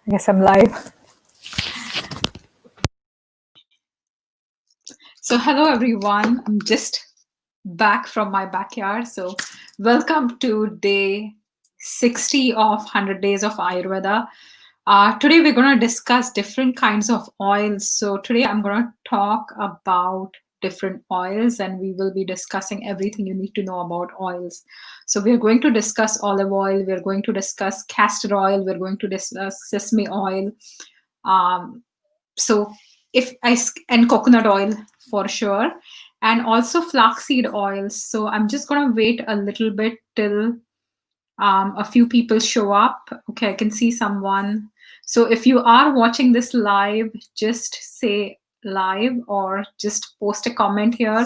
I guess I'm live. So hello everyone. I'm just back from my backyard. So welcome to day 60 of 100 Days of Ayurveda. Today we're going to discuss different kinds of oils. So today I'm going to talk about different oils and we will be discussing everything you need to know about oils. So we're going to discuss olive oil, we're going to discuss castor oil, we're going to discuss sesame oil. So and coconut oil for sure, and also flaxseed oils. So I'm just going to wait a little bit till a few people show up. Okay, I can see someone. So if you are watching this live, just say live or just post a comment here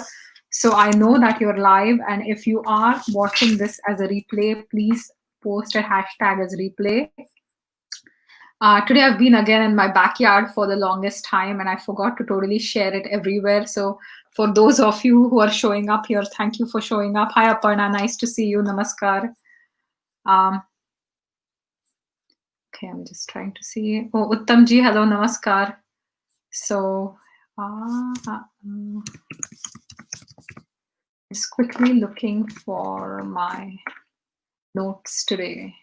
so I know that you're live. And if you are watching this as a replay, please post a hashtag as replay. Today I've been again in my backyard for the longest time and I forgot to totally share it everywhere. So for those of you who are showing up here, thank you for showing up. Hi Aparna, nice to see you. Namaskar. Okay, I'm just trying to see. Oh, Uttam ji, hello, namaskar. So just quickly looking for my notes today.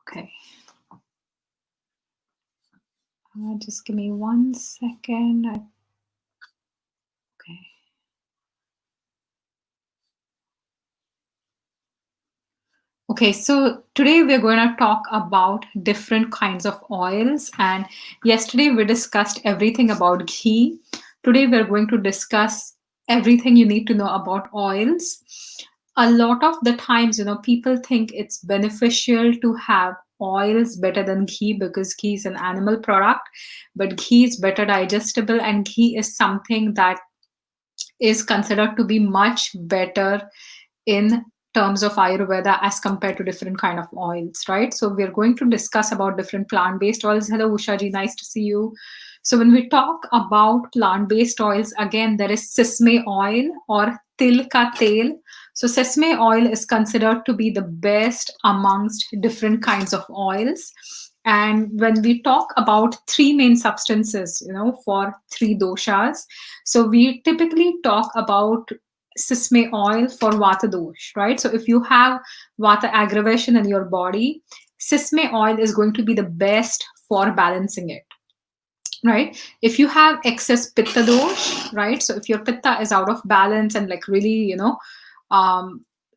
Okay. Just give me 1 second. Okay. Okay, so today we're going to talk about different kinds of oils. And yesterday we discussed everything about ghee. Today we're going to discuss everything you need to know about oils. A lot of the times, people think it's beneficial to have oils better than ghee because ghee is an animal product, but ghee is better digestible and ghee is something that is considered to be much better in terms of Ayurveda as compared to different kind of oils, right? So we're going to discuss about different plant-based oils. Hello, Usha ji, nice to see you. So when we talk about plant-based oils, again, there is sesame oil or til ka tel. So sesame oil is considered to be the best amongst different kinds of oils. And when we talk about three main substances, for three doshas, so we typically talk about sesame oil for vata dosh, right? So if you have vata aggravation in your body, sesame oil is going to be the best for balancing it, right? If you have excess pitta dosh, right? So if your pitta is out of balance and like really,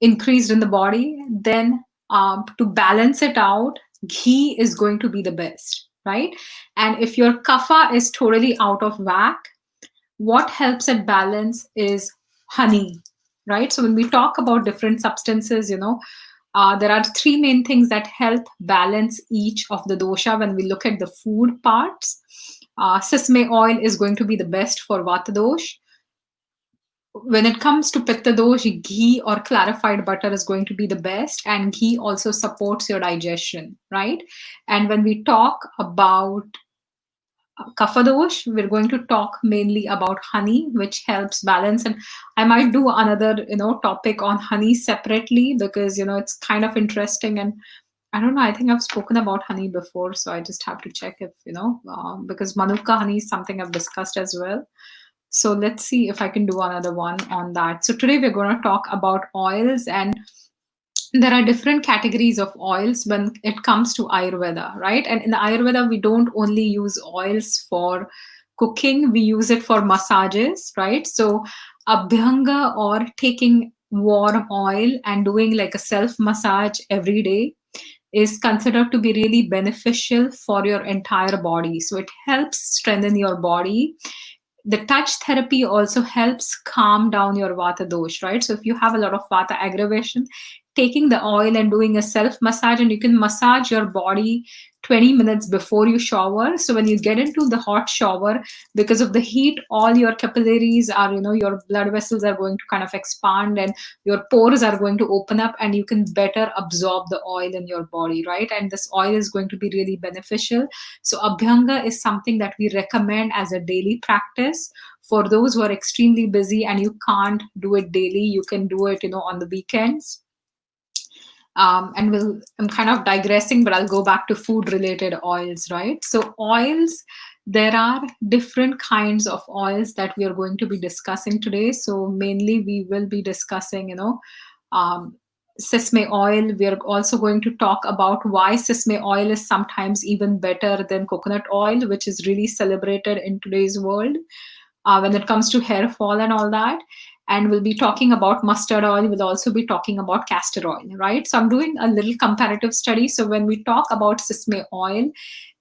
increased in the body, then to balance it out, ghee is going to be the best, right? And if your kapha is totally out of whack, what helps it balance is honey, right? So when we talk about different substances, there are three main things that help balance each of the dosha when we look at the food parts. Sesame oil is going to be the best for vata dosh. When it comes to pitta dosh, ghee or clarified butter is going to be the best, and ghee also supports your digestion, right? And when we talk about kapha dosh, we're going to talk mainly about honey, which helps balance. And I might do another, topic on honey separately because, it's kind of interesting. And I don't know, I think I've spoken about honey before, so I just have to check if, because Manuka honey is something I've discussed as well. So let's see if I can do another one on that. So today we're going to talk about oils, and there are different categories of oils when it comes to Ayurveda, right? And in Ayurveda, we don't only use oils for cooking, we use it for massages, right? So abhyanga or taking warm oil and doing like a self massage every day is considered to be really beneficial for your entire body. So it helps strengthen your body. The touch therapy also helps calm down your vata dosh, right? So if you have a lot of vata aggravation, taking the oil and doing a self massage, and you can massage your body 20 minutes before you shower. So when you get into the hot shower, because of the heat, all your capillaries are, your blood vessels are going to kind of expand and your pores are going to open up and you can better absorb the oil in your body, right? And this oil is going to be really beneficial. So abhyanga is something that we recommend as a daily practice. For those who are extremely busy and you can't do it daily, you can do it, on the weekends. And I'm kind of digressing, but I'll go back to food related oils, right? So oils, there are different kinds of oils that we are going to be discussing today. So mainly we will be discussing, um, sesame oil. We are also going to talk about why sesame oil is sometimes even better than coconut oil, which is really celebrated in today's world when it comes to hair fall and all that. And we'll be talking about mustard oil. We'll also be talking about castor oil, right? So I'm doing a little comparative study. So when we talk about sesame oil,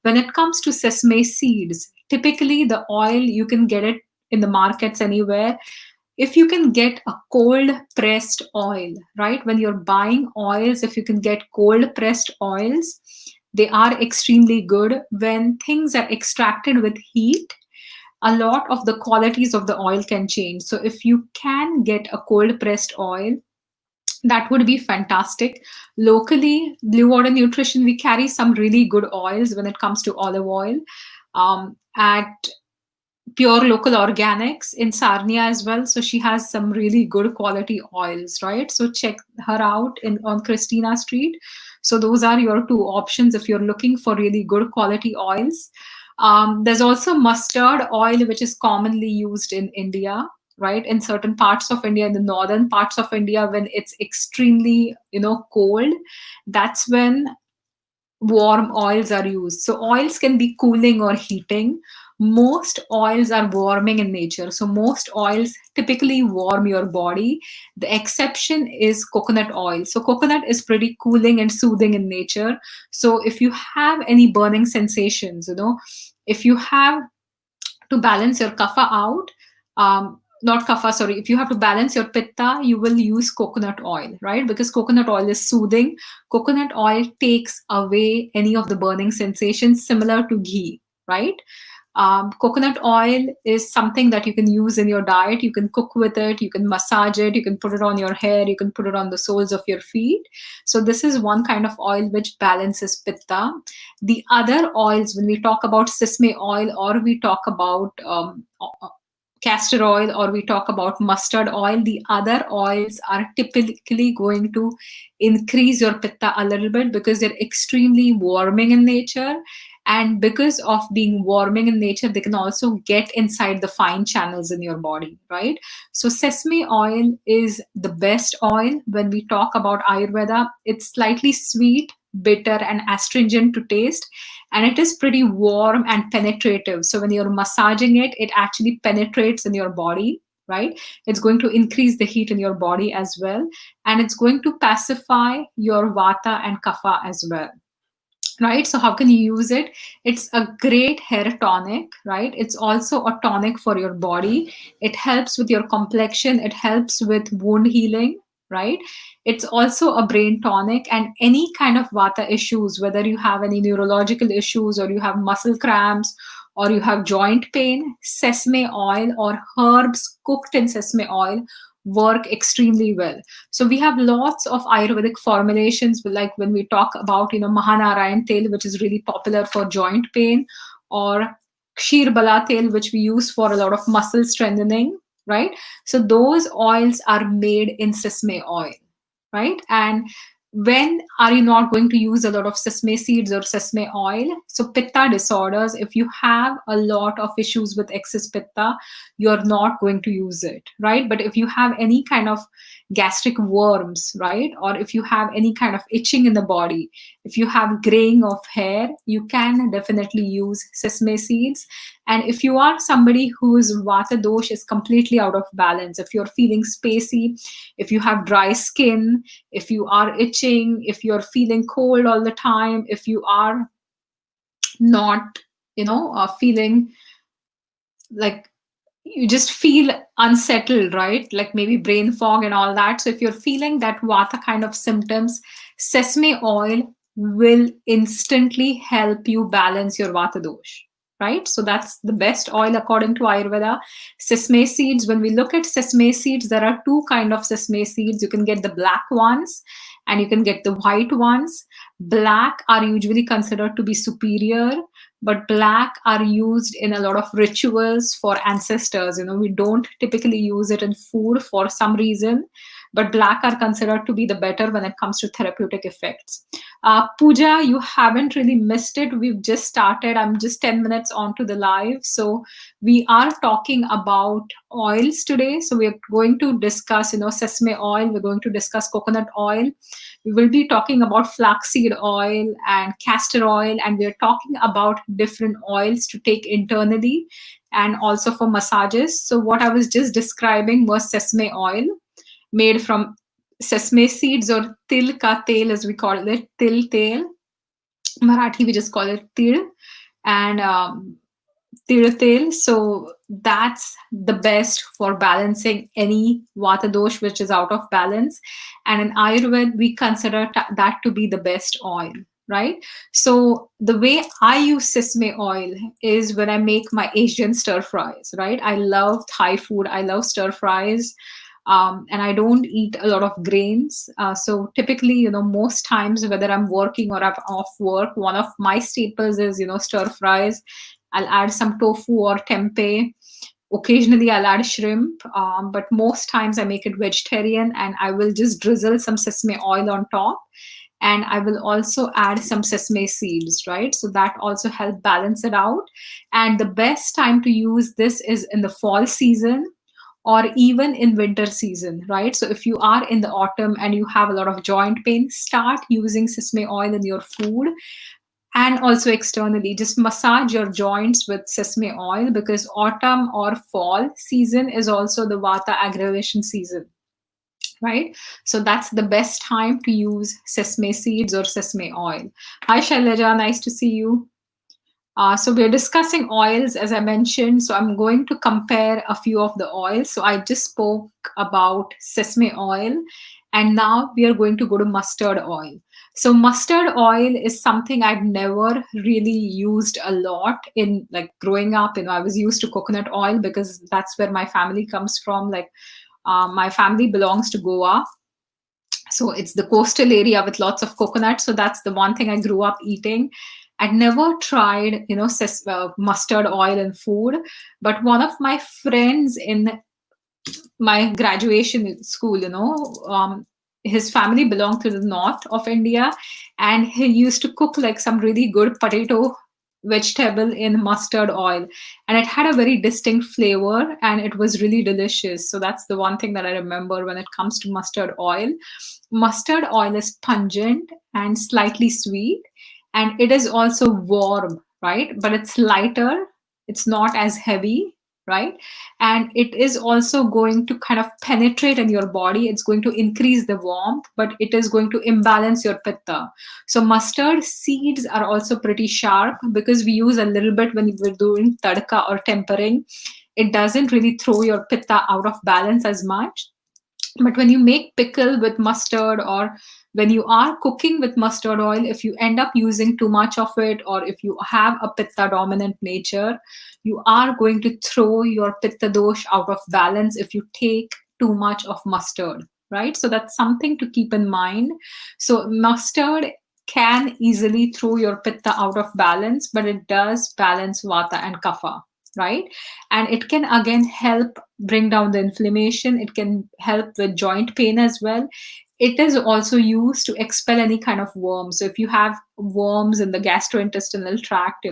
when it comes to sesame seeds, typically the oil, you can get it in the markets anywhere. If you can get a cold pressed oil, right? When you're buying oils, if you can get cold pressed oils, they are extremely good. When things are extracted with heat, a lot of the qualities of the oil can change. So if you can get a cold pressed oil, that would be fantastic. Locally, Blue Water Nutrition, we carry some really good oils when it comes to olive oil. At Pure Local Organics in Sarnia as well. So she has some really good quality oils, right? So check her out on Christina Street. So those are your two options if you're looking for really good quality oils. There's also mustard oil, which is commonly used in India, right? In certain parts of India, in the northern parts of India, when it's extremely, cold, that's when warm oils are used. So oils can be cooling or heating. Most oils are warming in nature. So most oils typically warm your body. The exception is coconut oil. So coconut is pretty cooling and soothing in nature. So if you have any burning sensations, if you have to balance your kapha out, not kapha, sorry, if you have to balance your pitta, you will use coconut oil, right? Because coconut oil is soothing. Coconut oil takes away any of the burning sensations, similar to ghee, right? Coconut oil is something that you can use in your diet. You can cook with it, you can massage it, you can put it on your hair, you can put it on the soles of your feet. So this is one kind of oil which balances pitta. The other oils, when we talk about sesame oil, or we talk about castor oil, or we talk about mustard oil, the other oils are typically going to increase your pitta a little bit because they're extremely warming in nature. And because of being warming in nature, they can also get inside the fine channels in your body, right? So sesame oil is the best oil. When we talk about Ayurveda, it's slightly sweet, bitter, and astringent to taste, and it is pretty warm and penetrative. So when you're massaging it, it actually penetrates in your body, right? It's going to increase the heat in your body as well, and it's going to pacify your vata and kapha as well, right? So how can you use it? It's a great hair tonic, right? It's also a tonic for your body. It helps with your complexion, it helps with wound healing, right? It's also a brain tonic. And any kind of vata issues, whether you have any neurological issues, or you have muscle cramps, or you have joint pain, sesame oil or herbs cooked in sesame oil work extremely well. So we have lots of Ayurvedic formulations, like when we talk about, Mahanarayan tel, which is really popular for joint pain, or Kshir Bala tel, which we use for a lot of muscle strengthening, right? So those oils are made in sesame oil, right? And when are you not going to use a lot of sesame seeds or sesame oil? So pitta disorders, if you have a lot of issues with excess pitta, you're not going to use it, right? But if you have any kind of gastric worms, right? Or if you have any kind of itching in the body, if you have graying of hair, you can definitely use sesame seeds. And if you are somebody whose vata dosh is completely out of balance, if you're feeling spacey, if you have dry skin, if you are itching, if you're feeling cold all the time, if you are not, feeling like you just feel unsettled, right? Like maybe brain fog and all that. So if you're feeling that vata kind of symptoms, sesame oil will instantly help you balance your vata dosh, right? So that's the best oil according to Ayurveda. Sesame seeds, when we look at sesame seeds, there are two kind of sesame seeds. You can get the black ones and you can get the white ones. Black are usually considered to be superior, but black are used in a lot of rituals for ancestors. We don't typically use it in food for some reason. but black are considered to be the better when it comes to therapeutic effects. Pooja, you haven't really missed it. We've just started. I'm just 10 minutes onto the live. So we are talking about oils today. So we're going to discuss, sesame oil. We're going to discuss coconut oil. We will be talking about flaxseed oil and castor oil, and we're talking about different oils to take internally and also for massages. So what I was just describing was sesame oil made from sesame seeds, or til ka tel as we call it, til tel. Marathi we just call it til, and tirtil. So that's the best for balancing any vata dosh which is out of balance. And in Ayurveda, we consider that to be the best oil, right? So the way I use sesame oil is when I make my Asian stir fries, right? I love Thai food. I love stir fries. And I don't eat a lot of grains. So typically, most times, whether I'm working or I'm off work, one of my staples is, stir fries. I'll add some tofu or tempeh. Occasionally, I'll add shrimp, but most times I make it vegetarian, and I will just drizzle some sesame oil on top. And I will also add some sesame seeds, right? So that also helps balance it out. And the best time to use this is in the fall season or even in winter season, right? So if you are in the autumn and you have a lot of joint pain, start using sesame oil in your food. And also externally, just massage your joints with sesame oil, because autumn or fall season is also the vata aggravation season, right? So that's the best time to use sesame seeds or sesame oil. Hi Shailaja, nice to see you. So we're discussing oils, as I mentioned. So I'm going to compare a few of the oils. So I just spoke about sesame oil, and now we are going to go to mustard oil. So mustard oil is something I've never really used a lot in, like, growing up. I was used to coconut oil because that's where my family comes from. Like, my family belongs to Goa, so it's the coastal area with lots of coconuts. So that's the one thing I grew up eating. I'd never tried, mustard oil in food, but one of my friends in my graduation school, his family belonged to the north of India, and he used to cook like some really good potato vegetable in mustard oil, and it had a very distinct flavor and it was really delicious. So that's the one thing that I remember when it comes to mustard oil. Mustard oil is pungent and slightly sweet, and it is also warm, right? But it's lighter, it's not as heavy, right? And it is also going to kind of penetrate in your body. It's going to increase the warmth, but it is going to imbalance your pitta. So mustard seeds are also pretty sharp because we use a little bit when we're doing tadka or tempering. It doesn't really throw your pitta out of balance as much. But when you make pickle with mustard, or when you are cooking with mustard oil, if you end up using too much of it, or if you have a pitta dominant nature, you are going to throw your pitta dosh out of balance if you take too much of mustard, right? So that's something to keep in mind. So mustard can easily throw your pitta out of balance, but it does balance vata and kapha, right? And it can again help bring down the inflammation. It can help with joint pain as well. It is also used to expel any kind of worms. So if you have worms in the gastrointestinal tract,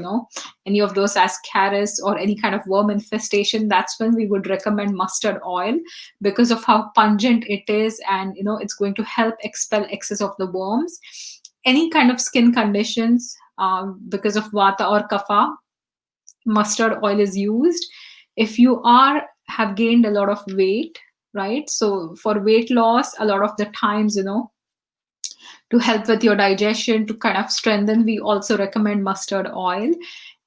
any of those ascaris or any kind of worm infestation, that's when we would recommend mustard oil, because of how pungent it is, and it's going to help expel excess of the worms. Any kind of skin conditions, because of vata or kapha, mustard oil is used. If you are have gained a lot of weight, right? So for weight loss, a lot of the times, to help with your digestion, to kind of strengthen, we also recommend mustard oil.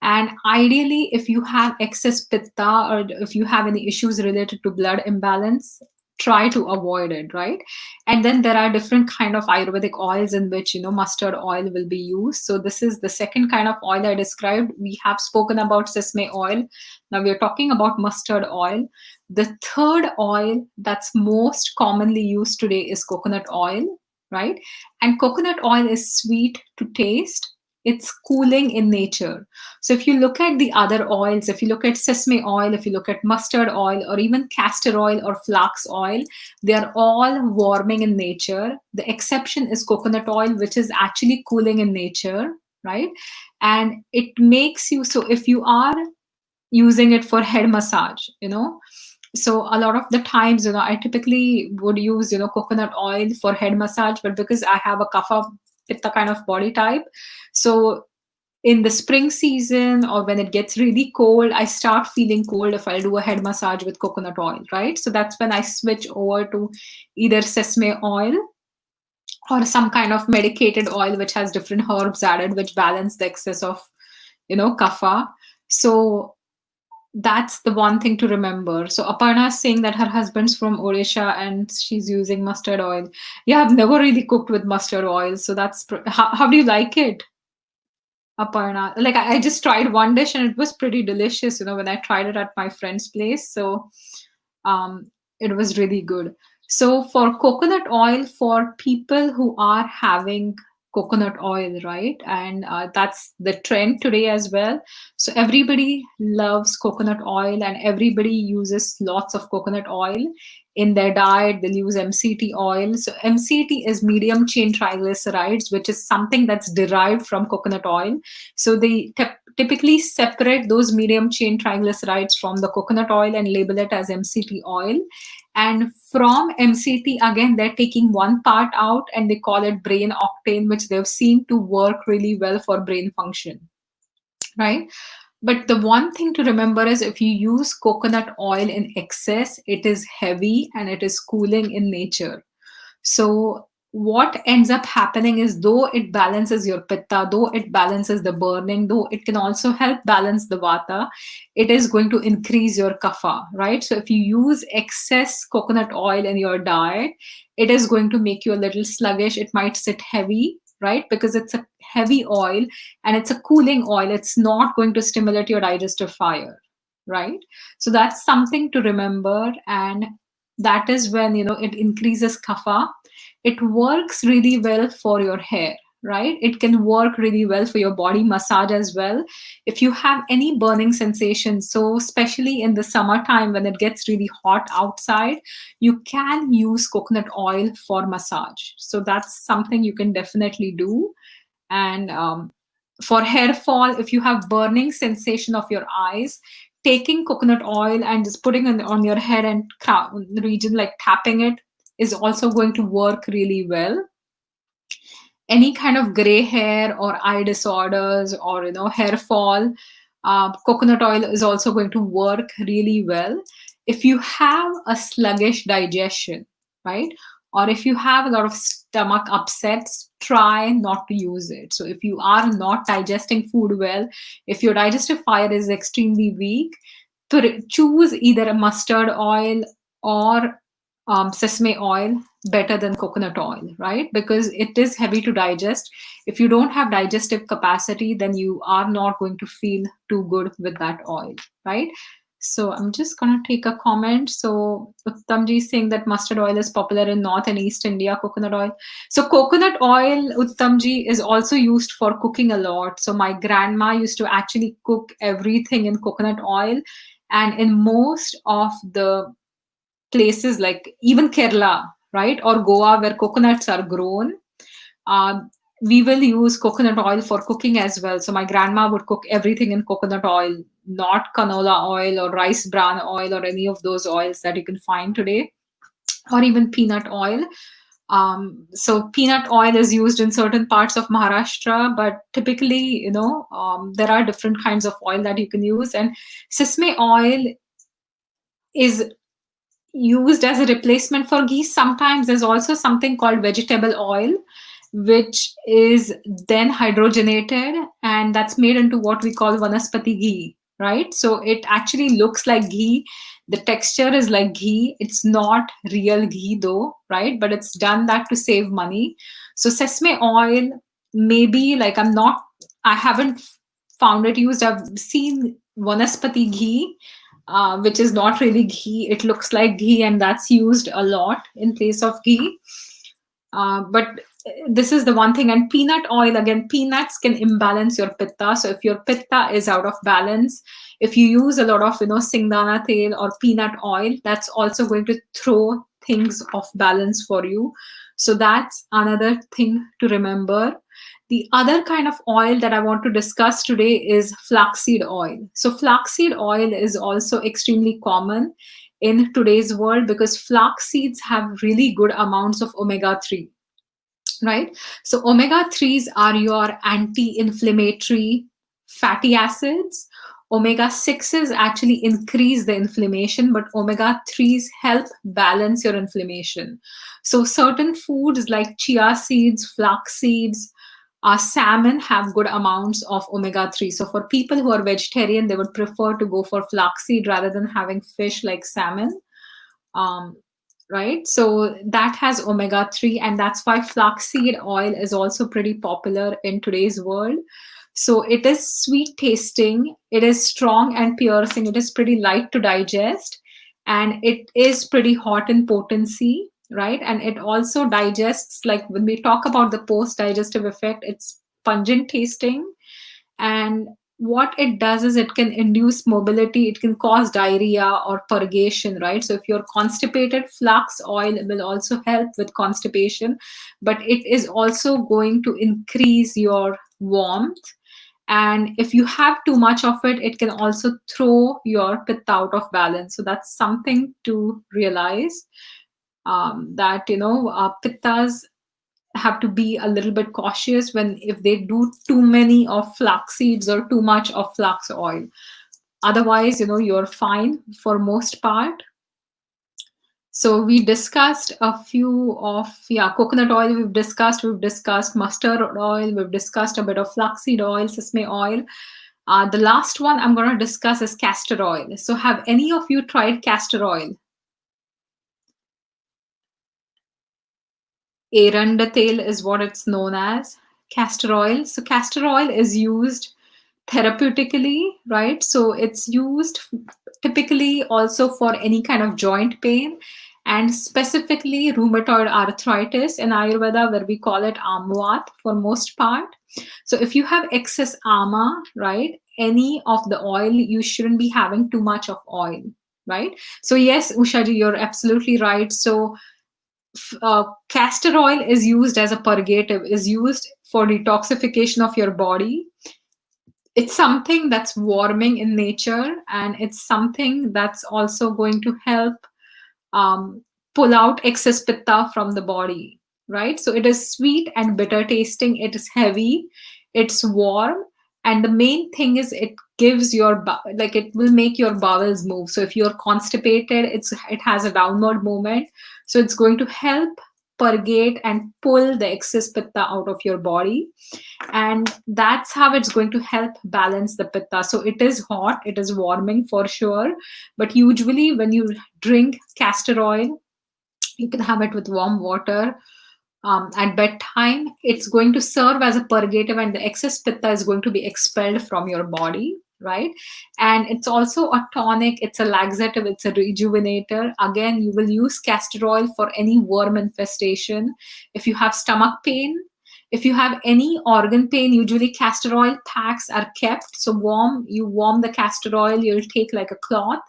And ideally, if you have excess pitta, or if you have any issues related to blood imbalance, try to avoid it, right? And then there are different kind of Ayurvedic oils in which mustard oil will be used. So this is the second kind of oil I described. We have spoken about sesame oil. Now we are talking about mustard oil. The third oil that's most commonly used today is coconut oil, right? And coconut oil is sweet to taste. it's cooling in nature. So if you look at the other oils, if you look at sesame oil, if you look at mustard oil, or even castor oil or flax oil, they are all warming in nature. The exception is coconut oil, which is actually cooling in nature, right? And it makes you, so if you are using it for head massage, so a lot of the times, I typically would use, coconut oil for head massage, but because I have a kapha pitta kind of body type, so in the spring season or when it gets really cold, I start feeling cold if I do a head massage with coconut oil, right? So that's when I switch over to either sesame oil or some kind of medicated oil which has different herbs added, which balance the excess of, kapha. So that's the one thing to remember. So Aparna is saying that her husband's from Odisha and she's using mustard oil. Yeah, I've never really cooked with mustard oil, so that's how do you like it, Aparna? Like I just tried one dish and it was pretty delicious. When I tried it at my friend's place, so it was really good. So for coconut oil, for people who are having coconut oil, right? And that's the trend today as well. So everybody loves coconut oil and everybody uses lots of coconut oil in their diet. They'll use MCT oil. So MCT is medium chain triglycerides, which is something that's derived from coconut oil. So they typically separate those medium chain triglycerides from the coconut oil and label it as MCT oil. And from MCT, again, they're taking one part out and they call it brain octane, which they've seen to work really well for brain function, right? But the one thing to remember is if you use coconut oil in excess, it is heavy and it is cooling in nature. So what ends up happening is, though it balances your pitta, though it balances the burning, though it can also help balance the vata, it is going to increase your kapha, right? So if you use excess coconut oil in your diet, it is going to make you a little sluggish. It might sit heavy, right? Because it's a heavy oil and it's a cooling oil. It's not going to stimulate your digestive fire, right? So that's something to remember. And that is when, it increases kapha. It works really well for your hair, right? It can work really well for your body massage as well. If you have any burning sensation, so especially in the summertime when it gets really hot outside, you can use coconut oil for massage. So that's something you can definitely do. And for hair fall, if you have burning sensation of your eyes, taking coconut oil and just putting it on your head and crown region, like tapping it, is also going to work really well. Any kind of gray hair or eye disorders or hair fall, coconut oil is also going to work really well. If you have a sluggish digestion, right, or if you have a lot of stomach upsets, try not to use it. So if you are not digesting food well, if your digestive fire is extremely weak, choose either a mustard oil or sesame oil better than coconut oil, right? Because it is heavy to digest. If you don't have digestive capacity, then you are not going to feel too good with that oil, right? So I'm just going to take a comment. So Uttamji is saying that mustard oil is popular in North and East India, coconut oil. So coconut oil, Uttamji, is also used for cooking a lot. So my grandma used to actually cook everything in coconut oil. And in most of the places like even Kerala, right, or Goa, where coconuts are grown, we will use coconut oil for cooking as well. So my grandma would cook everything in coconut oil, not canola oil or rice bran oil or any of those oils that you can find today, or even peanut oil. So peanut oil is used in certain parts of Maharashtra, but typically, there are different kinds of oil that you can use. And sesame oil is used as a replacement for ghee. Sometimes there's also something called vegetable oil, which is then hydrogenated and that's made into what we call vanaspati ghee, right? So it actually looks like ghee. The texture is like ghee. It's not real ghee though, right? But it's done that to save money. So sesame oil, maybe like I haven't found it used. I've seen vanaspati ghee, which is not really ghee. It looks like ghee, and that's used a lot in place of ghee. But this is the one thing. And peanut oil, again, peanuts can imbalance your pitta. So if your pitta is out of balance, if you use a lot of, singdana tel or peanut oil, that's also going to throw things off balance for you. So that's another thing to remember. The other kind of oil that I want to discuss today is flaxseed oil. So flaxseed oil is also extremely common in today's world because flax seeds have really good amounts of omega 3, right? So omega 3s are your anti-inflammatory fatty acids. Omega 6s actually increase the inflammation, but omega 3s help balance your inflammation. So certain foods like chia seeds, flax seeds, salmon have good amounts of omega 3. So for people who are vegetarian, they would prefer to go for flaxseed rather than having fish like salmon. um, right? So that has omega 3, and that's why flaxseed oil is also pretty popular in today's world. So it is sweet tasting, it is strong and piercing, it is pretty light to digest, and it is pretty hot in potency, right? And it also digests, like when we talk about the post digestive effect, it's pungent tasting. And what it does is it can induce mobility, it can cause diarrhea or purgation, right? So if you're constipated, flax oil will also help with constipation, but it is also going to increase your warmth. And if you have too much of it, it can also throw your pitta out of balance. So that's something to realize, that pittas have to be a little bit cautious when if they do too many of flax seeds or too much of flax oil. Otherwise, you're fine for most part. So we discussed a few of, yeah, coconut oil we've discussed mustard oil, we've discussed a bit of flaxseed oil, sesame oil. The last one I'm going to discuss is castor oil. So have any of you tried castor oil? Eranda tail is what it's known as. Castor oil. So castor oil is used therapeutically, right? So it's used typically also for any kind of joint pain, and specifically rheumatoid arthritis in Ayurveda, where we call it amvat for most part. So if you have excess ama, right, any of the oil, you shouldn't be having too much of oil, right? So yes, Ushaji, you're absolutely right. So castor oil is used as a purgative, is used for detoxification of your body. It's something that's warming in nature, and it's something that's also going to help um, pull out excess pitta from the body, right? So it is sweet and bitter tasting, it is heavy, it's warm, and the main thing is it gives your like it will make your bowels move. So if you're constipated, it has a downward movement, so it's going to help purgate and pull the excess pitta out of your body, and that's how it's going to help balance the pitta. So it is hot, it is warming for sure, but usually when you drink castor oil, you can have it with warm water at bedtime. It's going to serve as a purgative, and the excess pitta is going to be expelled from your body, right? And it's also a tonic, it's a laxative, it's a rejuvenator. Again, you will use castor oil for any worm infestation. If you have stomach pain, if you have any organ pain, usually castor oil packs are kept. So you warm the castor oil, you'll take like a cloth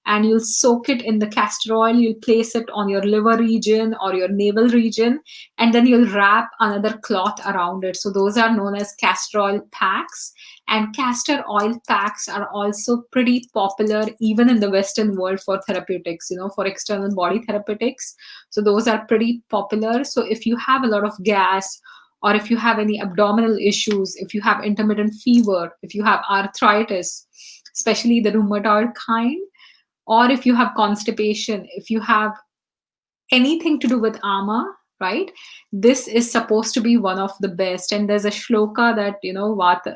and you'll soak it in the castor oil, you'll place it on your liver region or your navel region, and then you'll wrap another cloth around it. So those are known as castor oil packs. And castor oil packs are also pretty popular even in the Western world for therapeutics, for external body therapeutics. So those are pretty popular. So if you have a lot of gas, or if you have any abdominal issues, if you have intermittent fever, if you have arthritis, especially the rheumatoid kind, or if you have constipation, if you have anything to do with ama, right? This is supposed to be one of the best. And there's a shloka that, vata.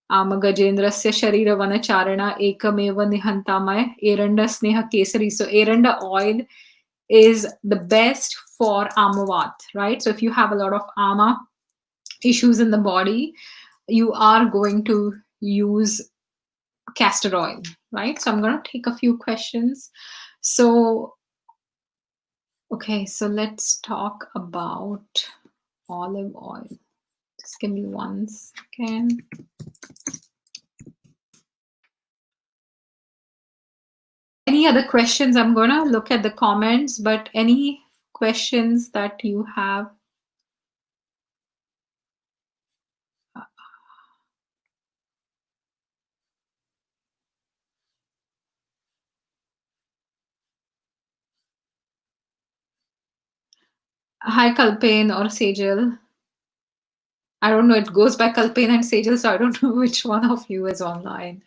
Amagajendrasya Sharira Vanacharana Ekameva Nihantamaya Eranda Sneha Kesari. So Eranda oil is the best for Amavat, right? So if you have a lot of Ama issues in the body, you are going to use castor oil, right? So I'm going to take a few questions. So Okay, so let's talk about olive oil. Just give me 1 second. Any other questions? I'm going to look at the comments, but any questions that you have? Hi, Kalpain or Sejal. I don't know. It goes by Kalpain and Sejal, so I don't know which one of you is online.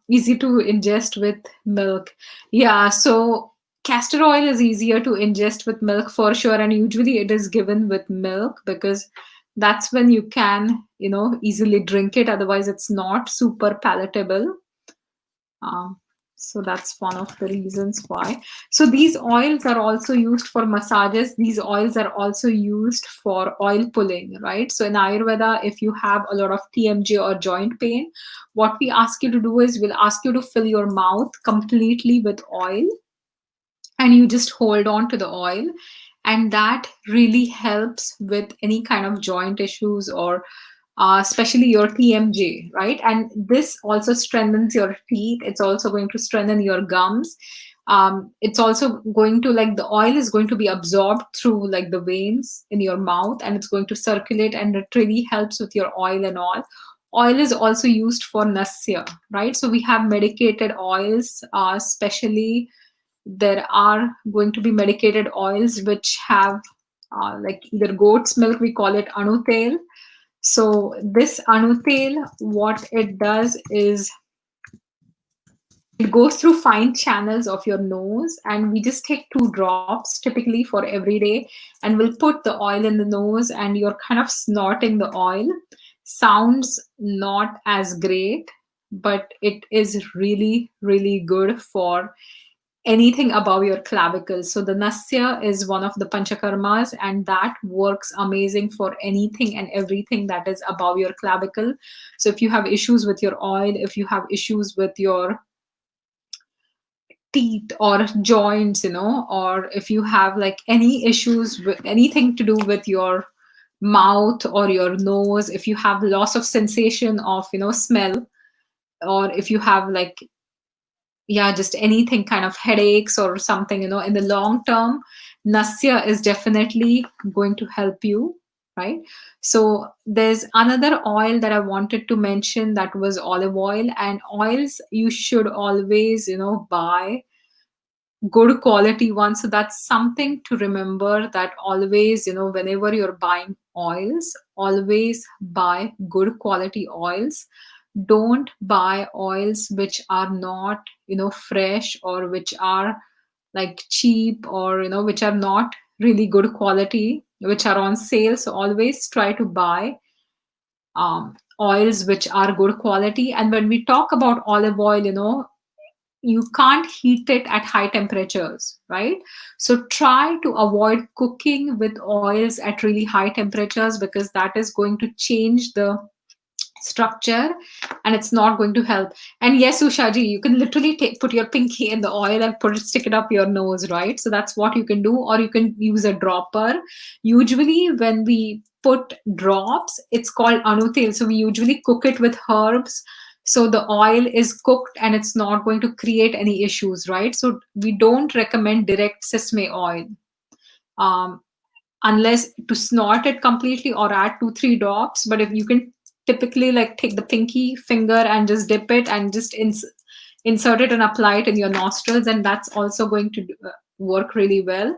Easy to ingest with milk. Yeah, so castor oil is easier to ingest with milk for sure, and usually it is given with milk because that's when you can, easily drink it. Otherwise, it's not super palatable. Um, so that's one of the reasons why. So these oils are also used for massages. These oils are also used for oil pulling, right? So in Ayurveda, if you have a lot of TMJ or joint pain, what we ask you to do is we'll ask you to fill your mouth completely with oil and you just hold on to the oil. And that really helps with any kind of joint issues or especially your TMJ, right? And this also strengthens your teeth. It's also going to strengthen your gums. It's also going to, like, the oil is going to be absorbed through like the veins in your mouth and it's going to circulate and it really helps with your oil and all. Oil is also used for nasya, right? So we have medicated oils, especially there are going to be medicated oils which have like either goat's milk, we call it anutel. So this anutel, what it does is it goes through fine channels of your nose and we just take 2 drops typically for every day and we'll put the oil in the nose and you're kind of snorting the oil. Sounds not as great, but it is really, really good for anything above your clavicle. So the nasya is one of the panchakarmas, and that works amazing for anything and everything that is above your clavicle. So if you have issues with your oil, if you have issues with your teeth or joints, or if you have like any issues with anything to do with your mouth or your nose, if you have loss of sensation of, smell, or if you have like, yeah, just anything kind of headaches or something, in the long term, nasya is definitely going to help you, right? So there's another oil that I wanted to mention, that was olive oil. And oils you should always, buy good quality ones. So that's something to remember, that always, whenever you're buying oils, always buy good quality oils. Don't buy oils which are not, fresh, or which are like cheap, or which are not really good quality, which are on sale. So always try to buy oils which are good quality. And when we talk about olive oil, you can't heat it at high temperatures, right? So try to avoid cooking with oils at really high temperatures, because that is going to change the structure and it's not going to help. And yes, Ushaji, you can literally put your pinky in the oil and stick it up your nose, right? So that's what you can do, or you can use a dropper. Usually when we put drops, it's called anutil, so we usually cook it with herbs, so the oil is cooked and it's not going to create any issues, right? So we don't recommend direct sesame oil, um, unless to snort it completely or add 2 3 drops. But if you can typically like take the pinky finger and just dip it and just insert it and apply it in your nostrils, and that's also going to work really well.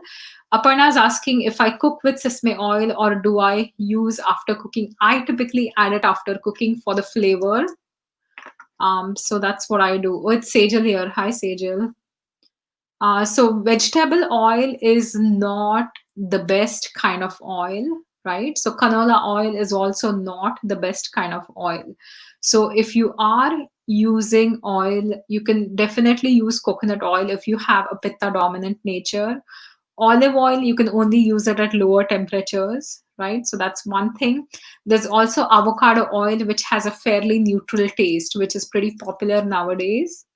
Aparna is asking if I cook with sesame oil or do I use after cooking. I typically add it after cooking for the flavor. So that's what I do. Oh, it's Sejal here. Hi, Sejal. So vegetable oil is not the best kind of oil, right? So canola oil is also not the best kind of oil. So if you are using oil, you can definitely use coconut oil if you have a pitta dominant nature. Olive oil, you can only use it at lower temperatures, right? So that's one thing. There's also avocado oil, which has a fairly neutral taste, which is pretty popular nowadays.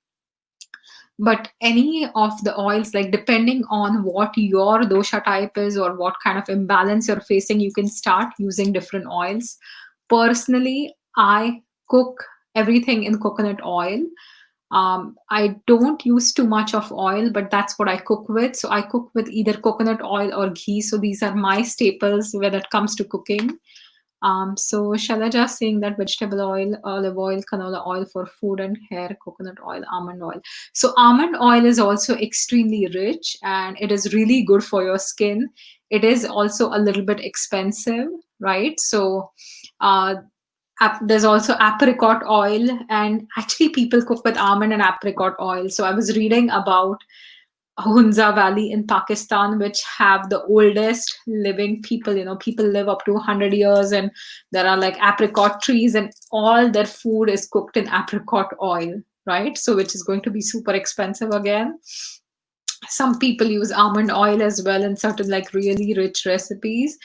But any of the oils, like depending on what your dosha type is or what kind of imbalance you're facing, you can start using different oils. Personally, I cook everything in coconut oil. I don't use too much of oil, but that's what I cook with. So I cook with either coconut oil or ghee. So these are my staples when it comes to cooking. So Shailaja saying that vegetable oil, olive oil, canola oil for food and hair, coconut oil, almond oil. So almond oil is also extremely rich and it is really good for your skin. It is also a little bit expensive, right? So uh, there's also apricot oil, and actually people cook with almond and apricot oil. So I was reading about Hunza Valley in Pakistan, which have the oldest living people. People live up to 100 years, and there are like apricot trees, and all their food is cooked in apricot oil, right? So, which is going to be super expensive again. Some people use almond oil as well in certain like really rich recipes.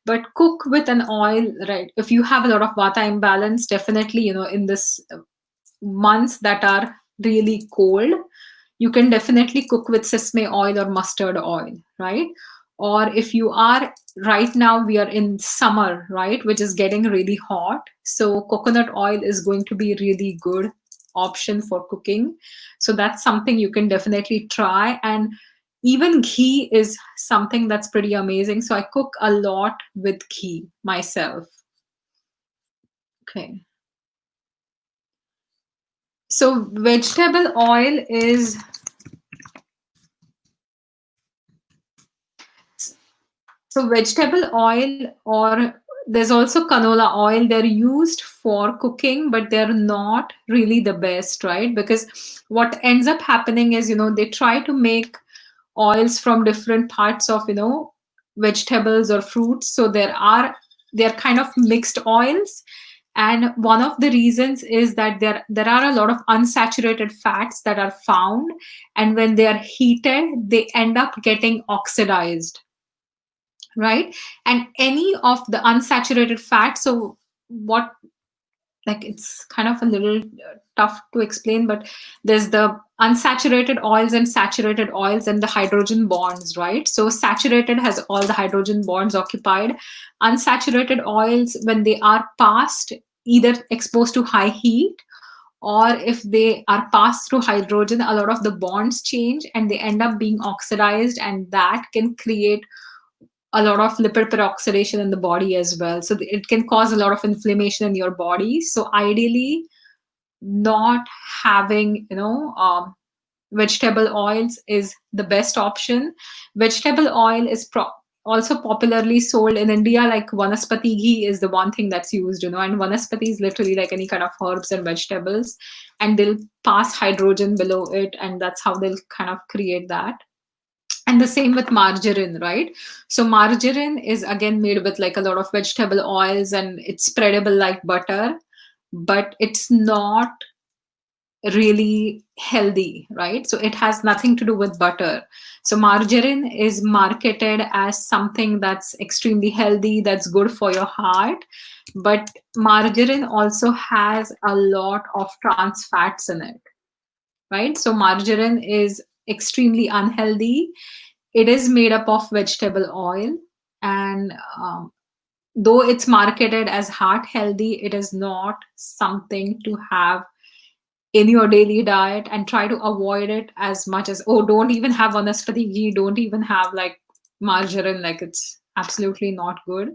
But cook with an oil, right? If you have a lot of vata imbalance, definitely, in this months that are really cold, you can definitely cook with sesame oil or mustard oil, right? Or if you are, right now we are in summer, right, which is getting really hot, so coconut oil is going to be a really good option for cooking. So that's something you can definitely try. And even ghee is something that's pretty amazing. So I cook a lot with ghee myself. Okay. So vegetable oil is, so vegetable oil, or there's also canola oil. They're used for cooking, but they're not really the best, right? Because what ends up happening is, they try to make oils from different parts of, vegetables or fruits. So they're kind of mixed oils. And one of the reasons is that there are a lot of unsaturated fats that are found, and when they are heated, they end up getting oxidized, right? And any of the unsaturated fat, so what, like it's kind of a little tough to explain, but there's the unsaturated oils and saturated oils and the hydrogen bonds, right? So saturated has all the hydrogen bonds occupied. Unsaturated oils, when they are passed, either exposed to high heat, or if they are passed through hydrogen, a lot of the bonds change and they end up being oxidized, and that can create a lot of lipid peroxidation in the body as well. So it can cause a lot of inflammation in your body. So ideally, not having, vegetable oils is the best option. Vegetable oil is also popularly sold in India. Like vanaspati ghee is the one thing that's used, and vanaspati is literally like any kind of herbs and vegetables, and they'll pass hydrogen below it, and that's how they'll kind of create that. And the same with margarine, right? So margarine is again made with like a lot of vegetable oils, and it's spreadable like butter, but it's not really healthy, right? So it has nothing to do with butter. So margarine is marketed as something that's extremely healthy, that's good for your heart, but margarine also has a lot of trans fats in it, right? So margarine is extremely unhealthy. It is made up of vegetable oil, and though it's marketed as heart healthy, it is not something to have in your daily diet, and try to avoid it as much as, oh, don't even have vanaspati ghee, don't even have like margarine, like it's absolutely not good.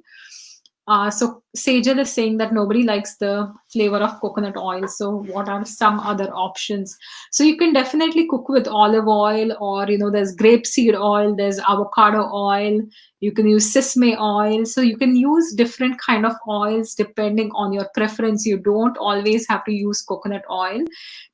So Sejal is saying that nobody likes the flavor of coconut oil. So what are some other options? So you can definitely cook with olive oil, or there's grapeseed oil, there's avocado oil. You can use sesame oil. So you can use different kind of oils depending on your preference. You don't always have to use coconut oil.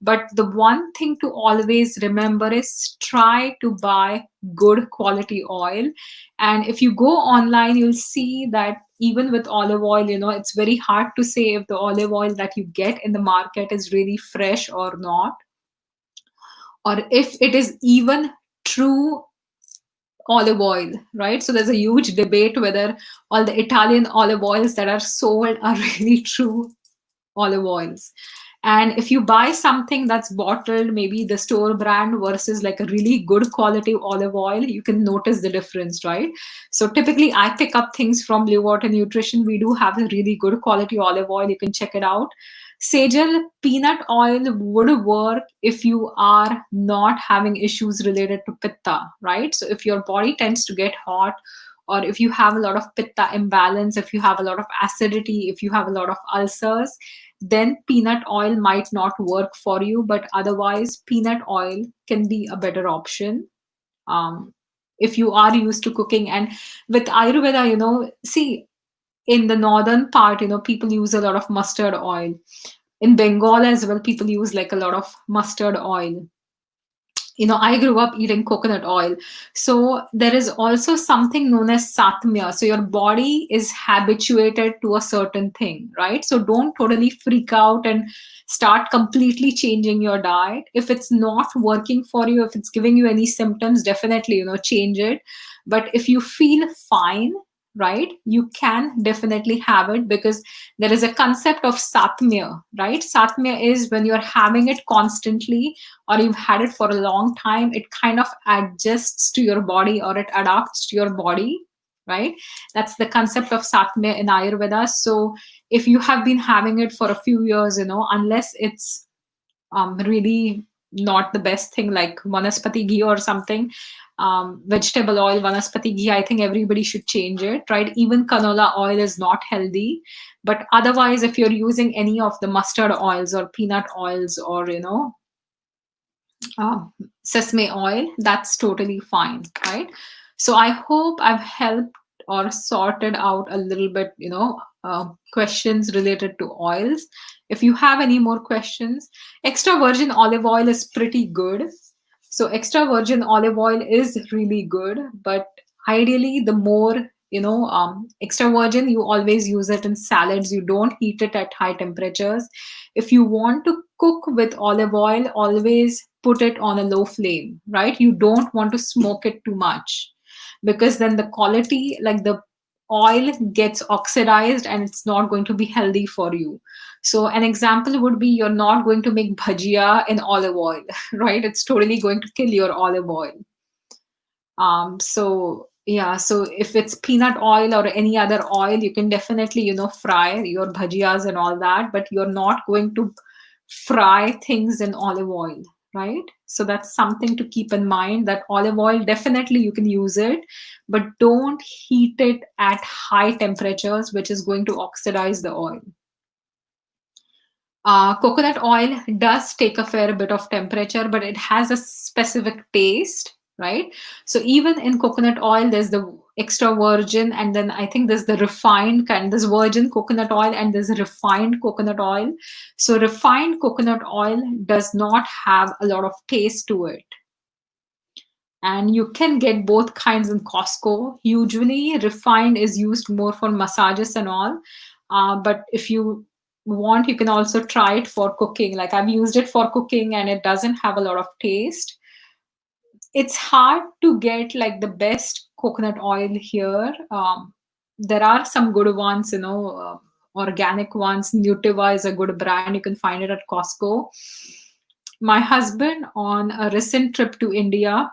But the one thing to always remember is try to buy good quality oil. And if you go online, you'll see that even with olive oil, it's very hard to say if the olive oil that you get in the market is really fresh or not, or if it is even true olive oil, right? So there's a huge debate whether all the Italian olive oils that are sold are really true olive oils. And if you buy something that's bottled, maybe the store brand versus like a really good quality olive oil, you can notice the difference, right? So typically I pick up things from Blue Water Nutrition. We do have a really good quality olive oil. You can check it out. Sejal peanut oil would work if you are not having issues related to pitta, right? So if your body tends to get hot, or if you have a lot of pitta imbalance, if you have a lot of acidity, if you have a lot of ulcers, then peanut oil might not work for you. But otherwise, peanut oil can be a better option. If you are used to cooking, and with Ayurveda, see, in the northern part, people use a lot of mustard oil. In Bengal as well, people use like a lot of mustard oil. I grew up eating coconut oil. So there is also something known as satmya. So your body is habituated to a certain thing, right? So don't totally freak out and start completely changing your diet. If it's not working for you, if it's giving you any symptoms, definitely, change it. But if you feel fine, right, you can definitely have it, because there is a concept of satmya, right? Satmya is when you're having it constantly, or you've had it for a long time, it kind of adjusts to your body, or it adapts to your body, right? That's the concept of satmya in Ayurveda. So if you have been having it for a few years, unless it's really not the best thing, like vanaspati ghee or something, vegetable oil, vanaspati ghee, I think everybody should change it, right? Even canola oil is not healthy. But otherwise, if you're using any of the mustard oils or peanut oils, or uh, sesame oil, that's totally fine, right? So I hope I've helped or sorted out a little bit, questions related to oils. If you have any more questions, extra virgin olive oil is pretty good. So extra virgin olive oil is really good, but ideally, the more, extra virgin, you always use it in salads. You don't heat it at high temperatures. If you want to cook with olive oil, always put it on a low flame, right? You don't want to smoke it too much, because then the quality, like the oil gets oxidized, and it's not going to be healthy for you. So an example would be, you're not going to make bhajia in olive oil, right? It's totally going to kill your olive oil. So yeah, so if it's peanut oil or any other oil, you can definitely, fry your bhajias and all that, but you're not going to fry things in olive oil, right? So that's something to keep in mind, that olive oil, definitely you can use it, but don't heat it at high temperatures, which is going to oxidize the oil. Coconut oil does take a fair bit of temperature, but it has a specific taste, right? So even in coconut oil, there's the extra virgin, and then I think there's the refined kind. There's virgin coconut oil and there's refined coconut oil. So refined coconut oil does not have a lot of taste to it. And you can get both kinds in Costco. Usually, refined is used more for massages and all. But if you want, you can also try it for cooking. Like I've used it for cooking, and it doesn't have a lot of taste. It's hard to get like the best coconut oil here. There are some good ones, organic ones. Nutiva is a good brand. You can find it at Costco. My husband, on a recent trip to India,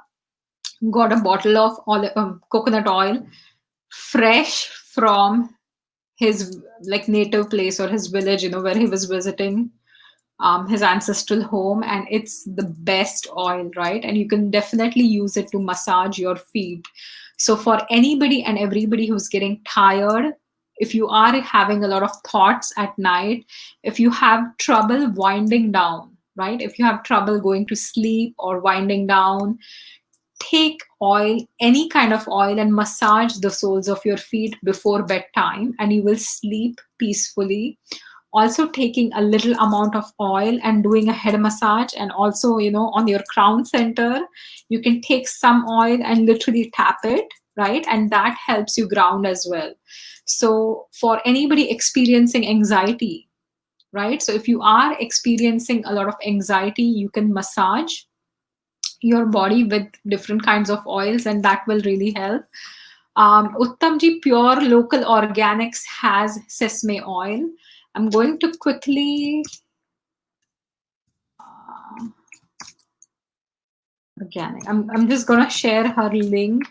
got a bottle of coconut oil, fresh from his like native place or his village, where he was visiting, his ancestral home, and it's the best oil, right? And you can definitely use it to massage your feet. So for anybody and everybody who's getting tired, if you are having a lot of thoughts at night, if you have trouble winding down, right, if you have trouble going to sleep or winding down, take oil, any kind of oil, and massage the soles of your feet before bedtime, and you will sleep peacefully. Also taking a little amount of oil and doing a head massage, and also, on your crown center, you can take some oil and literally tap it, right? And that helps you ground as well. So for anybody experiencing anxiety, right, so if you are experiencing a lot of anxiety, you can massage your body with different kinds of oils, and that will really help. Uttamji Pure Local Organics has sesame oil. I'm going to quickly Organic. I'm just gonna share her link.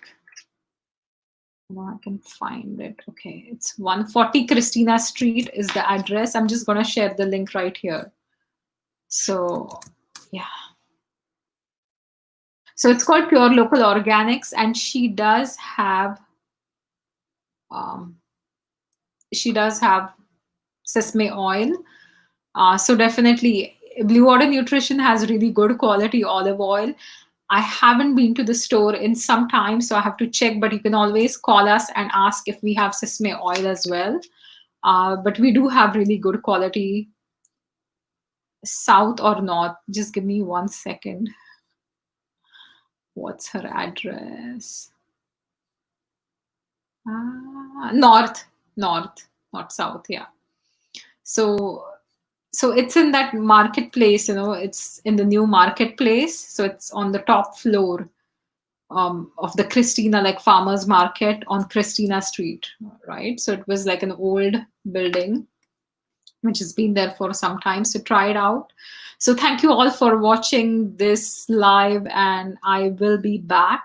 No, I can find it. Okay, it's 140 Christina Street is the address. I'm just gonna share the link right here. So yeah. So it's called Pure Local Organics, and um, she does have sesame oil. So definitely, Blue Water Nutrition has really good quality olive oil. I haven't been to the store in some time, so I have to check. But you can always call us and ask if we have sesame oil as well. But we do have really good quality. South or north? Just give me 1 second. What's her address? North, north, not south. Yeah. So it's in that marketplace. It's in the new marketplace. So it's on the top floor of the Christina, like farmers market on Christina Street, right? So it was like an old building which has been there for some time. So try it out. So thank you all for watching this live, and I will be back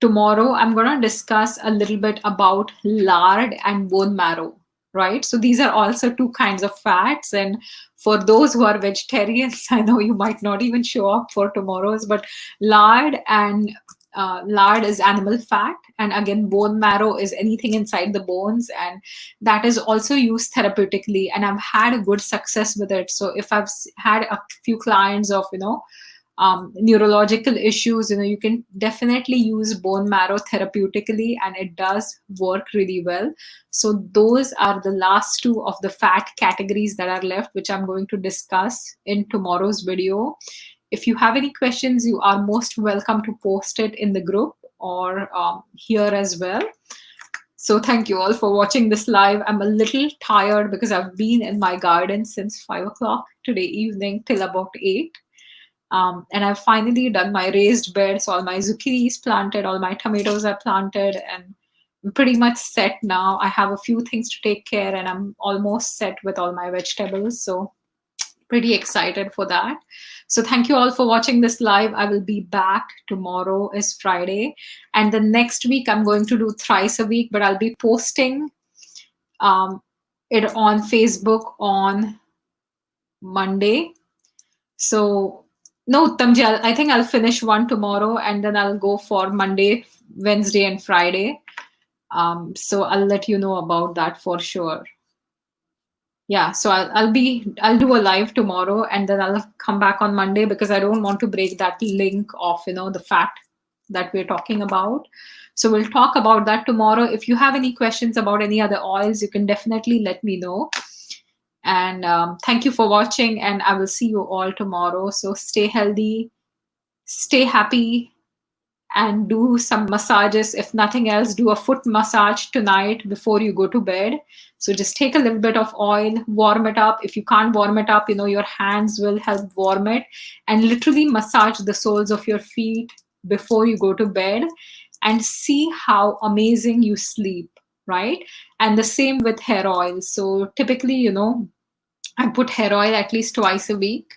tomorrow. I'm going to discuss a little bit about lard and bone marrow, right? So these are also two kinds of fats. And for those who are vegetarians, I know you might not even show up for tomorrow's, but lard is animal fat. And again, bone marrow is anything inside the bones. And that is also used therapeutically. And I've had a good success with it. So if I've had a few clients of, neurological issues, you can definitely use bone marrow therapeutically, and it does work really well. So those are the last two of the fat categories that are left, which I'm going to discuss in tomorrow's video. If you have any questions, you are most welcome to post it in the group or here as well. So thank you all for watching this live. I'm a little tired because I've been in my garden since 5 o'clock today evening till about 8. And I've finally done my raised bed. So all my zucchini is planted, all my tomatoes are planted, and I'm pretty much set now. I have a few things to take care, and I'm almost set with all my vegetables. So pretty excited for that. So thank you all for watching this live. I will be back. Tomorrow is Friday. And the next week, I'm going to do thrice a week, but I'll be posting it on Facebook on Monday. So no, Uttamji, I think I'll finish one tomorrow, and then I'll go for Monday, Wednesday, and Friday. So I'll let you know about that for sure. Yeah, so I'll do a live tomorrow, and then I'll come back on Monday because I don't want to break that link of the fat that we're talking about. So we'll talk about that tomorrow. If you have any questions about any other oils, you can definitely let me know. And thank you for watching, and I will see you all tomorrow. So stay healthy, stay happy, and do some massages. If nothing else, do a foot massage tonight before you go to bed. So just take a little bit of oil, warm it up. If you can't warm it up, your hands will help warm it, and literally massage the soles of your feet before you go to bed, and see how amazing you sleep, right? And the same with hair oil. So typically, I put hair oil at least twice a week.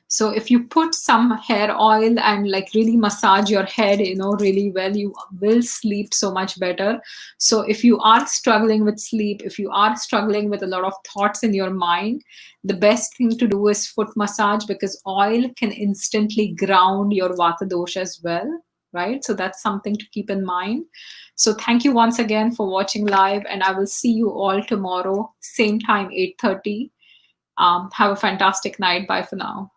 So if you put some hair oil and like really massage your head, really well, you will sleep so much better. So if you are struggling with sleep, if you are struggling with a lot of thoughts in your mind, the best thing to do is foot massage, because oil can instantly ground your vata dosha as well, right? So that's something to keep in mind. So thank you once again for watching live, and I will see you all tomorrow, same time, 8:30. Have a fantastic night. Bye for now.